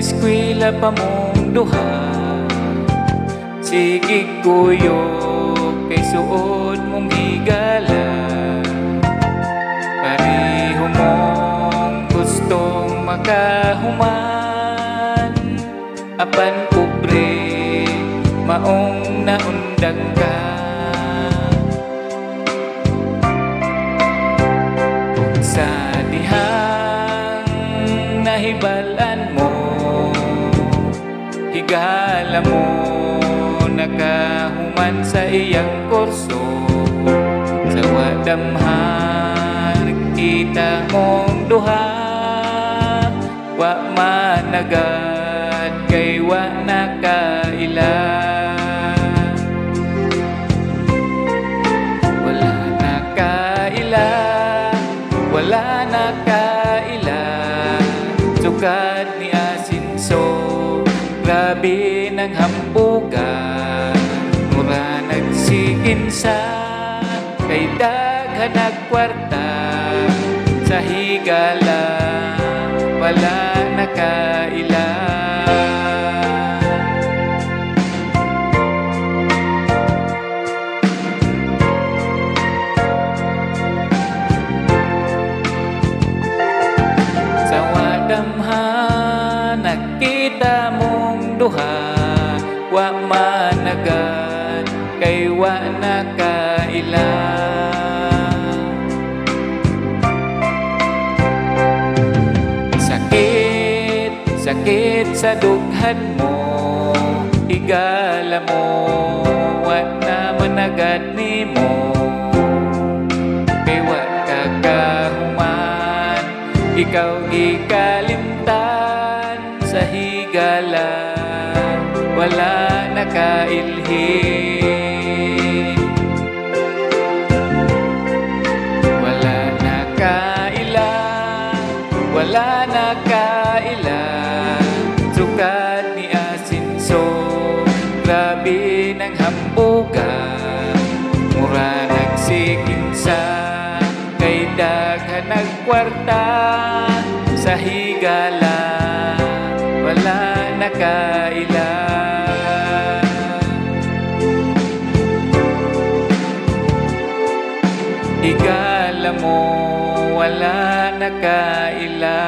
eskwela pa mong duha. Sige kuyog kay suod mong higala. Pareho mong gustong makahuman. Apan pobre maong naundang ka. Sa dihang nahibalan mo, higala mo nakahuman sa iyang kurso. Sa wadamhan kita mong duha, wa managad kay wa nakaila. Wala nakaila, wala nakaila. Sukad ni Asinso, grabe ng hambugan. Mura nagsikinsa, kay daghan nagkwarta. Sa higala, wala nakaila. Sa wadamhan nakita mong duha, wa managan kay wa nakaila. Sakit, sakit sa dughan mo, higala mo, wa na managad nimo. Kay wa kakahuman, ikaw gikalimtan. Sa higala, wala nakailhin. Wala nakaila, wala nakaila. Sukad ni Asinso, grabe ng hambugan. Mura nagsikinsa, kay daghan nagkwarta. Sa higala, wala nakaila. Higala mo, wala nakaila.